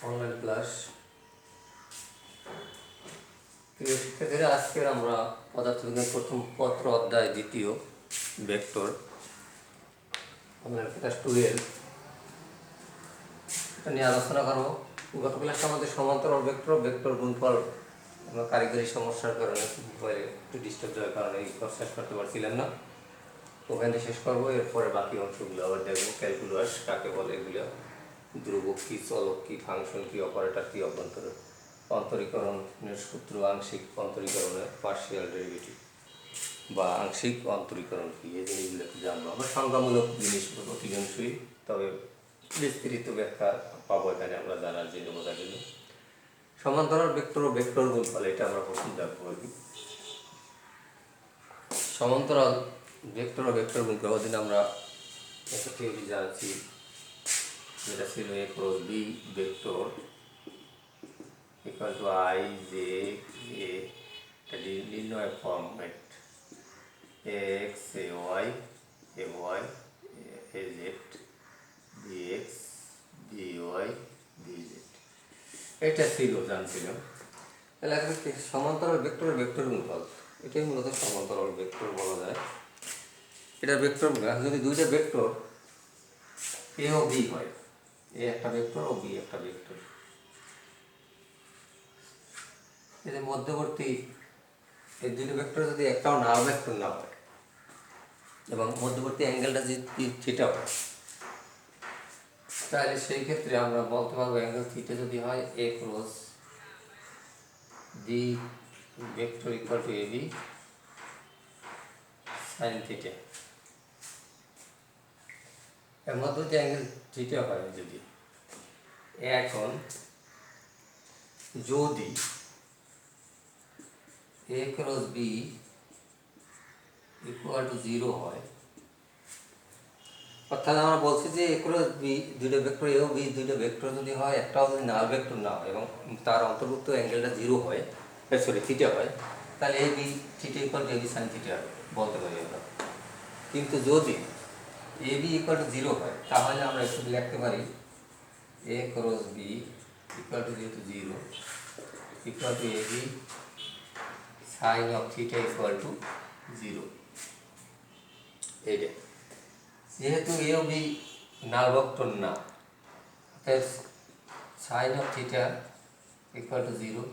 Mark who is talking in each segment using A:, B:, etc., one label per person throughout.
A: Online class. প্রিয় শিক্ষার্থীরা, আজকের আমরা পদার্থবিজ্ঞান প্রথম পত্র অধ্যায় দ্বিতীয় ভেক্টর অনলাইন ক্লাস 12 নিয়ে আলোচনা করবো। গত ক্লাসে আমাদের সমান্তরাল ভেক্টর গুণফল আমরা কারিগরি সমস্যার কারণে মোবাইলে একটু ডিস্টার্ব যাওয়ার কারণে এই শেষ করতে পারছিলাম না। ওখানে শেষ করবো, এরপরে বাকি অংশগুলো আবার দেখবো। ক্যালকুলাস কাকে বলে, এগুলো ধ্রুবক কী, চলক কী, ফাংশন কী, অপারেটর কী, অন্তরীকরণের সূত্র, আংশিক অন্তরীকরণের পার্শিয়াল ডেরিভেটিভ বা আংশিক অন্তরীকরণ কী, এই জিনিসগুলো একটু জানবো। আমরা সংজ্ঞামূলক জিনিস অধিকাংশই, তবে বিস্তৃত ব্যাখ্যা পাবো এখানে আমরা জানার জন্য, বোঝার জন্য। সমান্তরাল ভেক্টর ও ভেক্টর গুণফল, এটা আমরা প্রথম দেখবো আর কি। সমান্তরাল ভেক্টর ও ভেক্টর গুণফল ওদিন আমরা একটা থিওরি জানছি, যেটা ছিল a cross b vector equal two i j a, এটা নির্ণয় format x a y a y a z dx dy dz, এটা ছিল জানছিলাম। তাহলে সমান্তরাল ভেক্টর ভেক্টর গুণফল, এটাই মূলত সমান্তরাল ভেক্টর বলা যায়। এটা ভেক্টর যদি দুইটা ভেক্টর এ ও বি হয়, এ একটা ভেক্টর ও বি একটা ভেক্টর, এদের মধ্যবর্তী এই দুটো ভেক্টর যদি একটাও নাল ভেক্টর না হয় এবং মধ্যবর্তী অ্যাঙ্গেলটা যদি থিটা হয়, তাহলে সেই ক্ষেত্রে আমরা বলতে পারবো অ্যাঙ্গেল থিটা যদি হয় A cross B vector equal to A B sine theta. এর মধ্যবর্তী অ্যাঙ্গেল থিটা হয় যদি, এখন যদি A cross B equal to 0 হয়, অর্থাৎ আমরা বলছি যে এ ক্রস বি দুইটা ভেক্টর এ ও বি দুইটা ভেক্টর যদি হয়, একটাও যদি নাল ভেক্টর না হয় এবং তার অন্তর্ভুক্ত অ্যাঙ্গেলটা 0 হয়, সরি থিটা হয়, তাহলে A B theta equal to A B sine theta বলতে পারি আমরা। কিন্তু যদি এ বি ইকুয়াল টু 0 হয়, তাহলে আমরা একটু লিখতে পারি A cross B equal to যেহেতু 0 equal to A B sine of theta equal to 0। এইটা যেহেতু এ ও বি নাল ভেক্টর না, অর্থাৎ sine of theta equal to 0,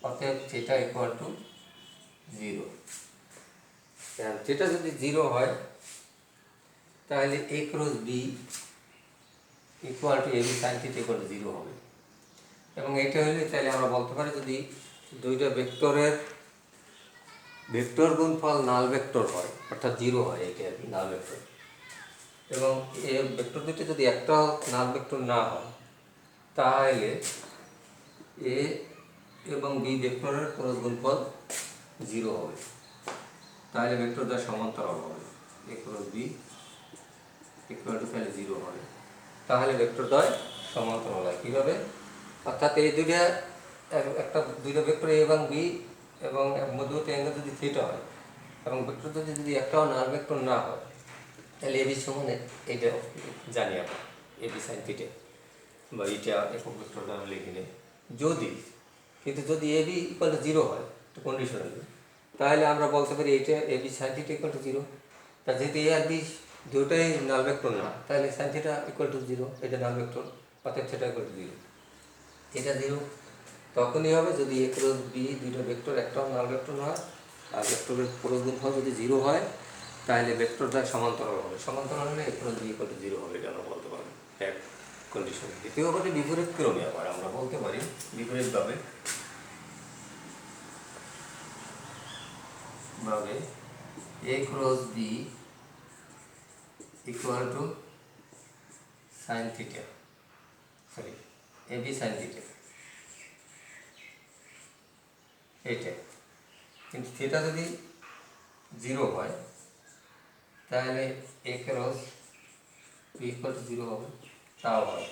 A: অর্থাৎ থিটা ইকুয়াল টু 0। থিটা যদি 0 হয়, তাহলে A cross B equal to A B sine theta equal to 0 হবে। এবং এটা হলে তাহলে আমরা বলতে পারি, যদি দুইটা ভেক্টরের ভেক্টর গুণফল নাল ভেক্টর হয়, অর্থাৎ 0 হয়, এটা আর কি নাল ভেক্টর, এবং এ ভেক্টর দুটি যদি একটাও নাল ভেক্টর না হয়, তাহলে এ এবং বি ভেক্টরের ক্রস গুণফল 0 হবে। তাহলে ভেক্টরটা সমান্তরাল হবে, এ ক্রস বি ইকুয়াল টু তাহলে 0 হবে। তাহলে ভেক্টরদ্বয় সমান্তরাল হয় কীভাবে? অর্থাৎ এই দুইটা ভেক্টর এ এবং বি এবং মধ্যবর্তী অ্যাঙ্গেল যদি থিটা হয় এবং ভেক্টর যদি একটাও নাল ভেক্টর না হয়, তাহলে এ বি সমানে এইটা জানি আমরা এ বি সাইন থিটা, বা এইটা একক ভেক্টরটা আমি লিখে নিই। যদি এ বি ইকুয়াল টু 0 হয়, তো কন্ডিশন হবে, তাহলে আমরা বলতে পারি এইটা A B sine theta equal to 0। তা যেহেতু এ আর বি দুটোই নাল ভেক্টর না, তাহলে সাইন থিটা ইকুয়াল টু 0, এটা নাল ভেক্টর, অর্থাৎ থিটা ইকুয়াল টু 0। এটা 0 তখনই হবে যদি এ ক্রস বি দুটো ভেক্টর একটাও নাল ভেক্টর হয়, আর ভেক্টরের ক্রস গুণফল যদি 0 হয়, তাহলে ভেক্টরটা সমান্তরাল হবে। সমান্তরাল হলে এ ক্রস বি ইকুয়াল টু 0 হবে, এটা আমরা বলতে পারি এক কন্ডিশন। দ্বিতীয় কথা বিপরীত ক্রমে আবার আমরা বলতে পারি বিপরীতভাবে A cross B equal to sine theta, sorry A B sine theta, এইটা। কিন্তু থিটা যদি 0 হয়, তাহলে A cross B equal to 0 হবে, তাও হয়।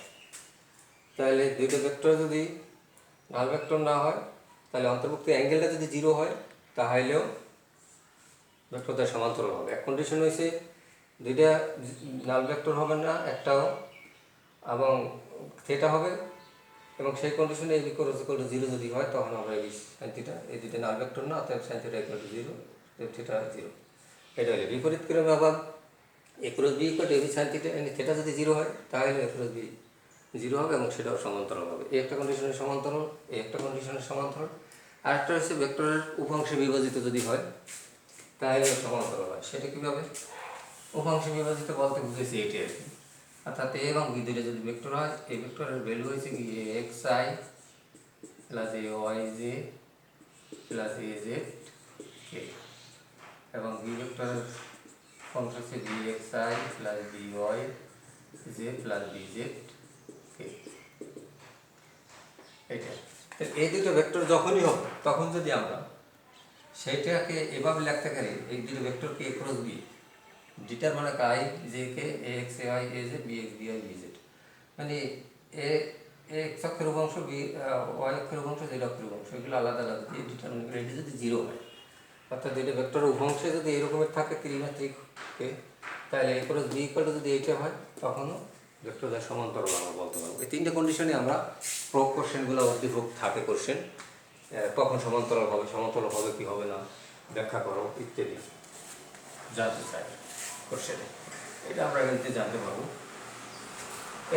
A: তাহলে দুইটা ভেক্টর যদি নাল ভেক্টর না হয়, তাহলে অন্তর্ভুক্ত অ্যাঙ্গেলটা যদি 0 হয়, তাহলেও ভেক্টরটা সমান্তরাল হবে। এক কন্ডিশন হয়েছে দুইটা নাল ভেক্টর হবে না একটাও, এবং থিটা হবে, এবং সেই কন্ডিশনে এ ইকুয়াল টু জিরো যদি হয় তখন আমরা এই সাইন থিটা এই দুটো নাল ভেক্টর না, অতএব sine theta equal to zero, theta zero. এটা হলে বিপরীত ক্রমে আবার A cross B equal to AB sine theta theta যদি জিরো হয় তাহলে এ ক্রস বি জিরো হবে এবং সেটাও সমান্তরাল হবে। এই একটা কন্ডিশনের সমান্তরাল, এই একটা কন্ডিশনের সমান্তরাল। আরেকটা হচ্ছে ভেক্টরের উপাংশে বিভাজিত যদি হয় তাহলে সমান্তরাল হয়। সেটা কীভাবে? উপাংশে বিভাজিত বলতে বুঝেছি এটি আর কি, অর্থাৎ এ এবং বি দুটো যদি ভেক্টর হয়, এই ভেক্টরের ভ্যালু হয়েছে কি A X I plus A Y J plus A Z K, এবং বি ভেক্টরের ফর্ম হচ্ছে B X I plus B Y J plus B Z K. এইটা এই দুটো ভেক্টর যখনই হবে তখন যদি আমরা সেইটাকে এভাবে লিখতে পারি, এই দুটো ভেক্টরকে A cross B determinant I J K A X A Y A J B X B Y B Z, মানে এ এক্স অক্ষের উপাংশ বি ওয়াই অক্ষের উপাংশ জেড অক্ষের উপাংশ এগুলো আলাদা আলাদা দিয়ে ডিটারমিনেন্ট করে, এটি যদি জিরো হয় অর্থাৎ দুইটা ভেক্টরের উপাংশে যদি এরকমের থাকে ত্রিমাত্রিককে, তাহলে A cross B equal two যদি এইটা হয় তখনও ভেক্টরদের সমান্তরাল আমরা বলতে পারবো। এই তিনটে কন্ডিশনে আমরা প্রোগ কোশ্চেনগুলো অধিভোগ থাকে কোশ্চেন, কখন সমান্তরাল হবে কি হবে না ব্যাখ্যা করো ইত্যাদি জানতে চাই কোশ্চেনে, এটা আমরা এখান থেকে জানতে পারবো।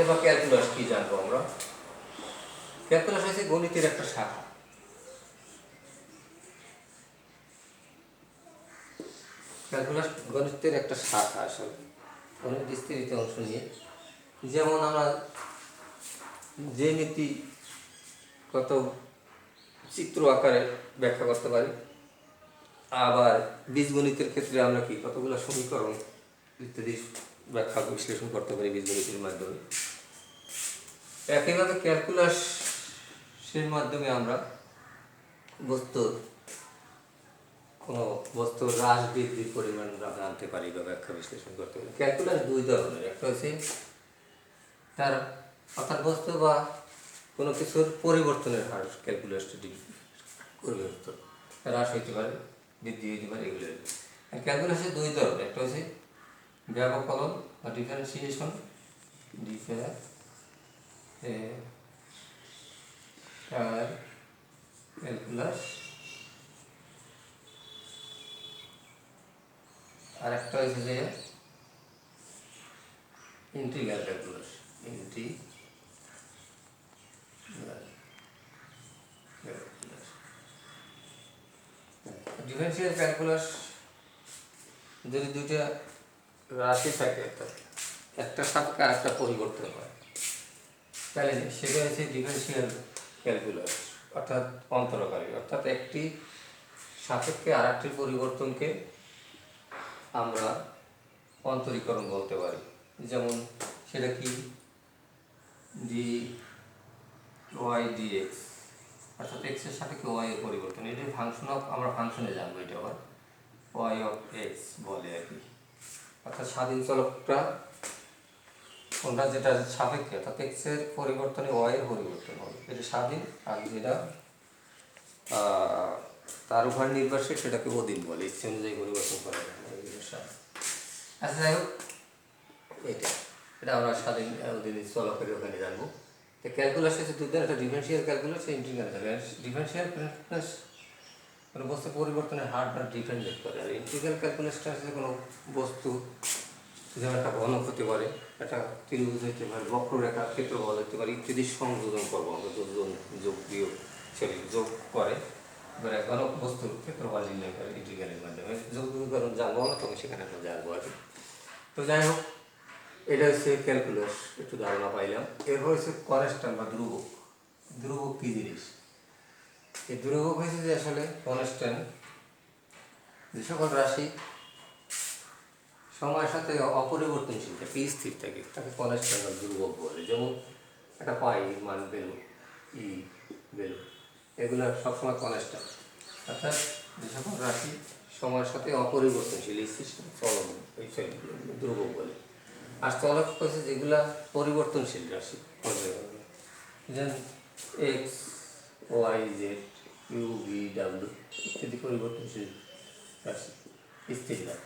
A: এবার ক্যালকুলাস কি জানবো আমরা? ক্যালকুলাস হচ্ছে গণিতের একটা শাখা। ক্যালকুলাস গণিতের একটা শাখা, আসলে গণিত বিস্তৃত অংশ নিয়ে, যেমন আমরা যে নীতি কত চিত্র আকারে ব্যাখ্যা করতে পারি, আবার বীজগণিতের ক্ষেত্রে আমরা কি কতগুলো সমীকরণ ইত্যাদি ব্যাখ্যা বিশ্লেষণ করতে পারি বীজগণিতের মাধ্যমে। একইভাবে ক্যালকুলাসের মাধ্যমে আমরা কোনো বস্তুর হ্রাস বৃদ্ধির পরিমাণ আমরা জানতে পারি বা ব্যাখ্যা বিশ্লেষণ করতে পারি। ক্যালকুলাস দুই ধরনের, একটা হচ্ছে তার অর্থাৎ বস্তু বা কোনো কিছুর পরিবর্তনের হার, ক্যালকুলাসটা পরিবর্তন হ্রাস হইতে পারে বৃদ্ধি হইতে পারে এগুলো। ক্যালকুলাসের দুই ধরনের, একটা হচ্ছে ব্যবকলন বা ডিফারেন্সিয়েশন ক্যালকুলাস, আর একটা হচ্ছে যে ইন্টিগ্রাল ক্যালকুলাস। ডিফারেন্সিয়াল ক্যালকুলাস যদি দুইটা রাশি থাকে, একটা সাপেক্ষে আর একটা পরিবর্তন হয়, তাহলে সেটা হচ্ছে ডিফারেন্সিয়াল ক্যালকুলাস, অর্থাৎ অন্তরকারী, অর্থাৎ একটি সাপেক্ষে আর একটি পরিবর্তনকে আমরা অন্তরীকরণ বলতে পারি। যেমন সেটা কি ডি ওয়াই ডি এক্স, অর্থাৎ এক্সের সাপেক্ষে ওয়াই এর পরিবর্তন, এটা ফাংশন অফ, আমরা ফাংশনে জানবো এটা আবার ওয়াই অফ এক্স বলে আর কি। অর্থাৎ স্বাধীন চলকটা কোনটা যেটা সাপেক্ষে, অর্থাৎ এক্সের পরিবর্তনে ওয়াই এর পরিবর্তন হবে, এটা স্বাধীন, আর যেটা তার উপর নির্ভরশীল সেটাকে অধীন বলে, ইচ্ছে অনুযায়ী পরিবর্তন করা যায়। আচ্ছা যাই হোক, এটা আমরা স্বাধীন অধীন চলকের ওখানে জানবো। তো ক্যালকুলাস হচ্ছে দুই ধরনের, একটা differential calculus, integral calculus. Differential calculus কোনো বস্তু পরিবর্তনের হারটা ডিপেন্ড করে, আর ইন্টিগ্রাল ক্যালকুলাসটা হচ্ছে কোনো বস্তু যেমন একটা ঘনক হতে পারে, একটা ত্রিভুজ হতে পারে, বক্ররেখা, ক্ষেত্রফল হতে পারে ইত্যাদি সংযোজন করবো আমরা, যোজন যোগ বিয়োগ যোগ করে এবার ঘনক বস্তুর ক্ষেত্রফল নির্ণয় করে ইন্টিগ্রালের মাধ্যমে। যোগ বিয়োগ জানবো না, তখন সেখানে আমরা জানবো আর কি। তো যাই হোক, এটা হচ্ছে ক্যালকুলাস, একটু ধারণা পাইলাম। এরপর হচ্ছে কনস্ট্যান্ট বা ধ্রুবক। ধ্রুবক কী জিনিস? এই ধ্রুবক হয়েছে যে আসলে কনস্ট্যান্ট, যে সকল রাশি সময়ের সাথে অপরিবর্তনশীল থাকে, স্থির থাকে, তাকে কনস্ট্যান্ট বা ধ্রুবক বলে। যেমন একটা পাই মান বেলু, ই বেলু, এগুলো সবসময় কনস্ট্যান্ট, অর্থাৎ যে সকল রাশি সময়ের সাথে অপরিবর্তনশীল চলন, এই ধ্রুবক বলে। আর চলক হচ্ছে যেগুলা পরিবর্তনশীল রাশি, যেমন X Y Z U V W ইত্যাদি পরিবর্তনশীল রাশি, স্থির নয়,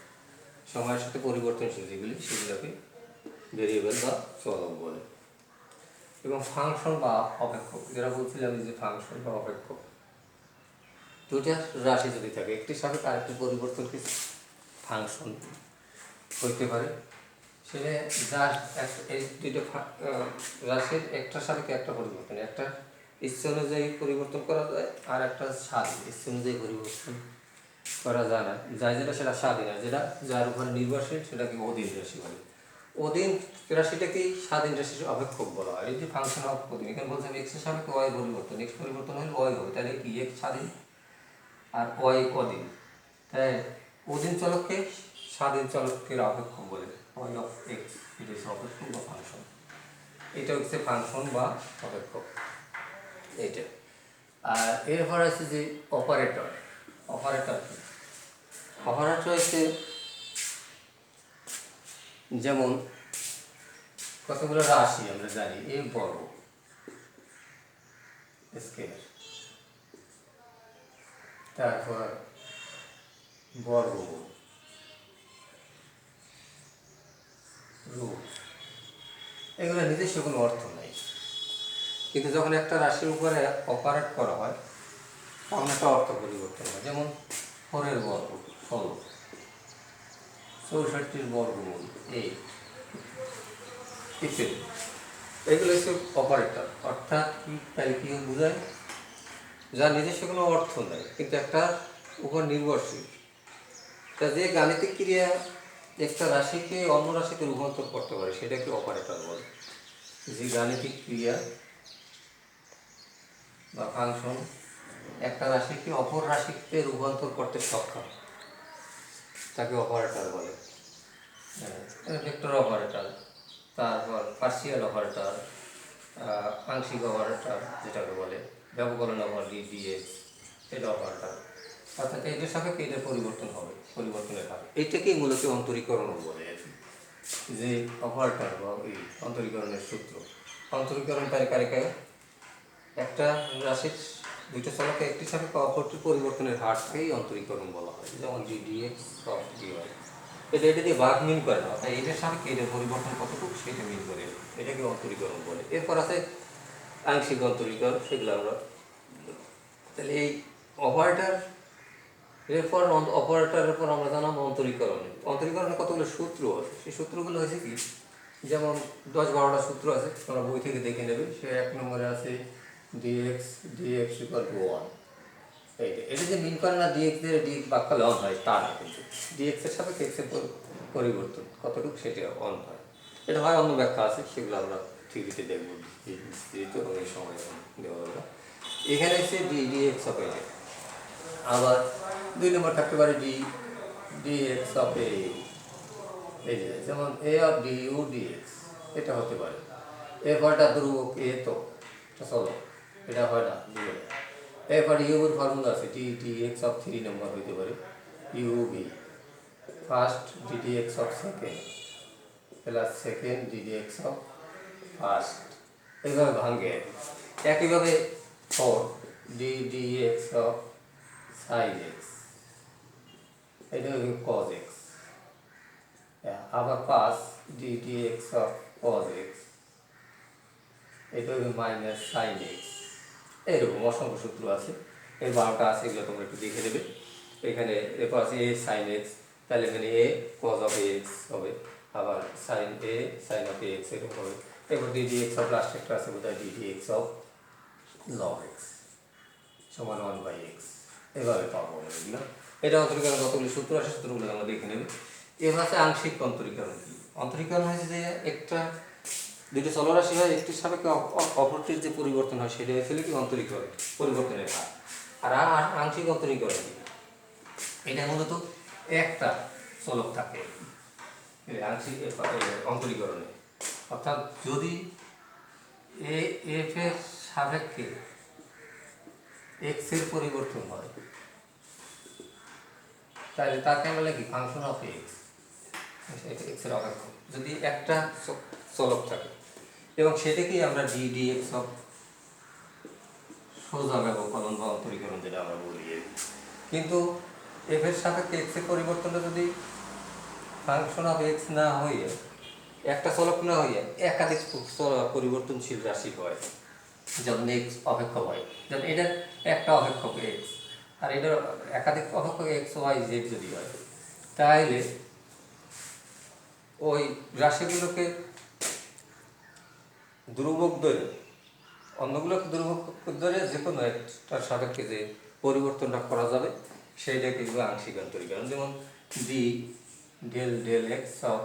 A: সময়ের সাথে পরিবর্তনশীল যেগুলি সেগুলোকে ভেরিয়েবল বা চলক বলে। এবং ফাংশন বা অপেক্ষক, যেটা বলছিলাম যে ফাংশন বা অপেক্ষক, দুইটা রাশি যদি থাকে, একটি সাপেক্ষে আরেকটি পরিবর্তন কিছু ফাংশন হইতে পারে, সেটা যা এই দুইটা রাশির একটা সাপেক্ষে একটা পরিবর্তন, একটা ইচ্ছে অনুযায়ী পরিবর্তন করা যায়, আর একটা স্বাধীন ইচ্ছে অনুযায়ী পরিবর্তন করা যায় না, যায় যেটা সেটা স্বাধীন, আর যেটা যার উপরে নির্ভরশীল সেটাকে অধীন রাশি বলে। অধীন রাশিটাকেই স্বাধীন রাশির অপেক্ষক বলা হয়। এই যে ফাংশন অফ অধীন, এখানে বলছে এক্সের সাপেক্ষে ওয়াই পরিবর্তন, এক্স পরিবর্তন হলে ওয়াই হবে, তাহলে কি এক্স স্বাধীন আর ওয়াই অধীন, তাই অধীন চলককে স্বাধীন চলকের অপেক্ষক বলে, ওয়াই অফ এক্স, এটা হচ্ছে অপেক্ষক বা ফাংশন। এটা হচ্ছে ফাংশন বা অপেক্ষক এইটা। আর এরপর আছে যে অপারেটর। অপারেটর কি? অপারেটর হচ্ছে যেমন কতগুলো রাশি আমরা জানি, এ বর্গ স্কেলার, তারপর বর্গমূল, রুট, এগুলো নিজস্ব কোনো অর্থ নাই, কিন্তু যখন একটা রাশির উপরে অপারেট করা হয় তখন একটা অর্থ পরিবর্তন হয়। যেমন 4 বর্গ 16, 64 বর্গমূল এই ইত্যাদি, এগুলো হচ্ছে অপারেটর। অর্থাৎ কি, তাহলে কি বোঝায়, যার নিজস্ব কোনো অর্থ নেই কিন্তু একটা উপর নির্ভরশীল। তা যে গাণিতিক ক্রিয়া একটা রাশিকে অন্য রাশিতে রূপান্তর করতে পারে সেটাকে অপারেটর বলে। যে গাণিতিক ক্রিয়া বা ফাংশন একটা রাশিকে অপর রাশিতে রূপান্তর করতে সক্ষম তাকে অপারেটর বলে। ভেক্টর অপারেটর, তারপর পার্সিয়াল অপারেটর, আংশিক অপারেটর যেটাকে বলে, ব্যবকলন অপারেটর ডিএক্স, এটা অপারেটর। অর্থাৎ এইটার সাপেক্ষে এটা পরিবর্তন হবে, পরিবর্তনের হার, এইটাকেই মূলত অন্তরীকরণ বলে আর কি। যে অপারেটর বা এই অন্তরীকরণের সূত্র, অন্তরীকরণ তারিকারিকে একটা রাশির দুইটা চলকে একটি সাপেক্ষে অপরটির পরিবর্তনের হারকেই অন্তরীকরণ বলা হয়। যেমন ডিএক্স অফ ডিওয়াই, এটা দিয়ে ভাগ মিন করে না, তাই এটার সাপেক্ষে এটার পরিবর্তন কতটুকু সেটা মিন করে, এটাকে অন্তরীকরণ বলে। এরপর আছে আংশিক অন্তরীকরণ, সেগুলো আমরা, তাহলে এই অপারেটর এরপর অপারেটরের পর আমরা জানাবো অন্তরীকরণে। অন্তরীকরণে কতগুলো সূত্র আছে, সেই সূত্রগুলো হয়েছে কি, যেমন 10-12টা সূত্র আছে, তোমরা বই থেকে দেখে নেবে। সে 1 নম্বরে আছে dx ইকুয়াল টু 1, এটা যে মিন করে না ডিএক্স দিয়ে ডিএক্স বাক্যালে অন হয় তা না, কিন্তু ডিএক্সের সাথে এক্সের পরিবর্তন কতটুকু সেটা অন হয়। এটা হয় অন্য ব্যাখ্যা আছে, সেগুলো আমরা থিওরিতে দেখবো বিস্তারিত অনেক সময় দেওয়া হবে। এখানে এসে ডিএক্স অফ এ, আবার 2 নম্বর থাকতে পারে ডিএক্স অফ এ, এই যে যেমন এ অফ ডি ইউ ডিএক্স, এটা হতে পারে। এরপরটা ধ্রুবক এ, তো এটা চলো, এটা হয় না দুটো। এরপর ইউর ফর্মুলা আছে ডিএক্স অফ 3 নম্বর হইতে পারে UV, first DDX of second plus second DDX of first, এইভাবে ভাঙে। একইভাবে 4 ডিডিএক্স অফ সাইন এক্স, এটা হইবে কজ এক্স। আবার 5 ডিডিএক্স অফ কজ এক্স, এটা হইবে মাইনাস সাইন এক্স। এইরকম অসংখ্য সূত্র আছে, এই 12টা আছে, এগুলো তোমরা একটু দেখে নেবে। এখানে এরপর আছে এ সাইন এক্স, তাহলে এখানে এ কজ অফ এক্স হবে, আবার sine A sine of X এরকম হবে। এরপর ডিডিএক্স অফ লাস্ট একটা আছে বোধহয় ডিডিএক্স অফ লগ এক্স সমান 1/x, এভাবে পাবো আমরা এগুলো। এটা অন্তরীকরণ কতগুলি সূত্র আছে, সূত্রগুলো আমরা দেখে নেবে। এবার আছে আংশিক অন্তরীকরণ। কি অন্তরীকরণ হয়েছে যে একটা দুটো চলরাশি হয়, একটির সাপেক্ষে অপরটির যে পরিবর্তন হয় সেটা হয়েছিল কি অন্তরীকরণ, পরিবর্তনের হার। আর আংশিক অন্তরীকরণ এটা মূলত একটা চলক থাকে আংশিক অন্তরীকরণে, অর্থাৎ যদি এফ এর সাপেক্ষে এক্স এর পরিবর্তন হয় তাহলে তাকে আমরা লিখি ফাংশন অফ এক্স, এক্স এর অপেক্ষক যদি একটা চলক থাকে, এবং সেটাকেই আমরা ডিএক্স অফ সোজা ব্যবকলন বা অন্তরীকরণ যেটা আমরা বলি। কিন্তু এফ এর সাপেক্ষে এক্স এর পরিবর্তনটা যদি ফাংশন অফ এক্স না হয়ে একটা চলক না হয়ে একাধিক পরিবর্তনশীল রাশি হয়, যেমন এক্স অপেক্ষক হয়, যেমন এটার একটা অপেক্ষক এক্স আর এটার একাধিক অপেক্ষক এক্স ওয়াই জেড যদি হয়, তাহলে ওই রাশিগুলোকে ধ্রুবক ধরে অন্যগুলোকে ধ্রুবক ধরে যে কোনো একটার সাপেক্ষে যে পরিবর্তনটা করা যাবে সেইটা কিন্তু আংশিক অন্তরীকরণ। যেমন D del del X of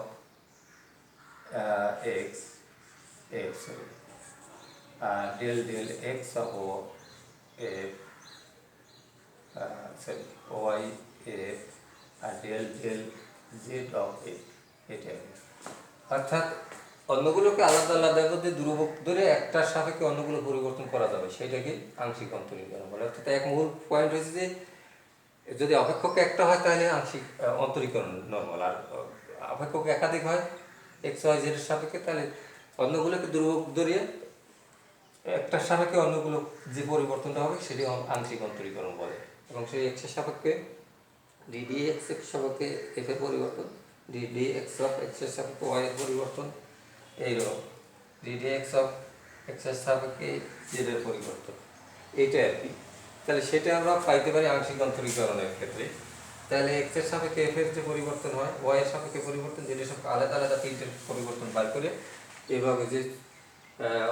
A: X X del del X of O F sorry Y F আর del del Z of F, এটা অর্থাৎ অন্যগুলোকে আলাদা আলাদা যদি ধ্রুবক ধরে একটার সাপেক্ষে অন্যগুলো পরিবর্তন করা যাবে সেটাকে আংশিক অন্তরীকরণ বলে। অর্থাৎ এক মূল পয়েন্ট হচ্ছে যে যদি অপেক্ষক একটা হয় তাহলে আংশিক অন্তরীকরণ নর্মাল, আর অপেক্ষক একাধিক হয় এক্স ওয়াই জেডের সাপেক্ষে তাহলে অন্যগুলোকে ধ্রুবক ধরিয়ে একটার সাপেক্ষে অন্যগুলো যে পরিবর্তনটা হবে সেটি আংশিক অন্তরীকরণ বলে। এবং সেই এক্সের সাপেক্ষে ডিডি এক্স এর সাপেক্ষে এফ এর পরিবর্তন, ডিডি এক্স অফ এক্স এর সাপেক্ষে ওয়াই এর পরিবর্তন, এইরকম ডিডি এক্স অফ এক্স এর সাপেক্ষে জেড এর পরিবর্তন, এইটা আর কি। তাহলে সেটা আমরা পাইতে পারি আংশিক অন্তরীকরণের ক্ষেত্রে। তাহলে এক্স এর সাপেক্ষে এফ এর যে পরিবর্তন হয়, ওয়াই এর সাপেক্ষে পরিবর্তন, জেড এর সাপেক্ষে আলাদা আলাদা তিনটের পরিবর্তন বার করে এইভাবে যে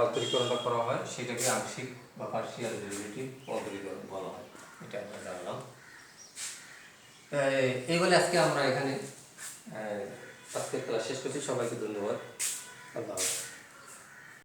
A: অন্তরীকরণটা করা হয় সেটাকে আংশিক বা পার্শিয়াল ডেরিভেটিভ অন্তরীকরণ বলা হয়। এটা আমরা জানলাম। এই বলে আজকে আমরা এখানে আজকের ক্লাস শেষ করছি। সবাইকে ধন্যবাদ। আল্লাহ হাফেজ।